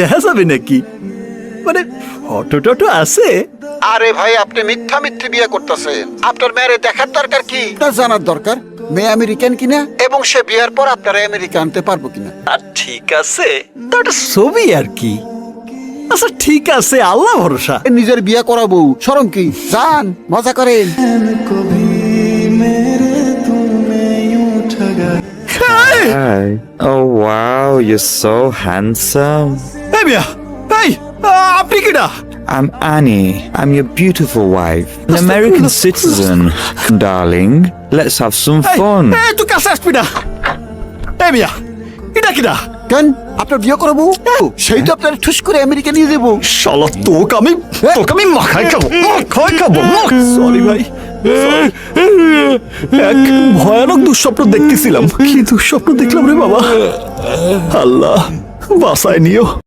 দেখা যাবে নাকি? মানে ফটো টটো আছে? আরে ভাই, আপনি মিথ্যা মিথ্যে বিয়ে করতেছেন। আপনার মেয়ের দেখার দরকার কি? আপনার জানার দরকার মেয়ে আমেরিকান কিনা এবং সে বিয়ার পর আপনারা আমেরিকা আনতে পারবো কিনা। আর ঠিক আছে, তো একটা ছবি আর কি। আচ্ছা ঠিক আছে, আল্লাহ ভরসা। নিজের বিয়ে করাবো, শরম কি? যান মজা করেন। Hi. Oh wow, you're so handsome. এই মিয়া, এই আপনি কিডা? I'm Annie. I'm your beautiful wife. An American citizen. Darling, let's have some এই, fun. এই তুই কাছে আসবি না। এই মিয়া, কিডা কিডা? কেন আপনার বিয়ে করাবো? সেই তো আপনার ঠুস করে আমেরিকা নিয়ে যাবো। শালা তোকে আমি মাখাই খাবো। সরি ভাই, এক ভয়ানক দুঃস্বপ্ন দেখতেছিলাম। কি দুঃস্বপ্ন দেখলাম রে বাবা, আল্লাহ বাঁচায় নিও।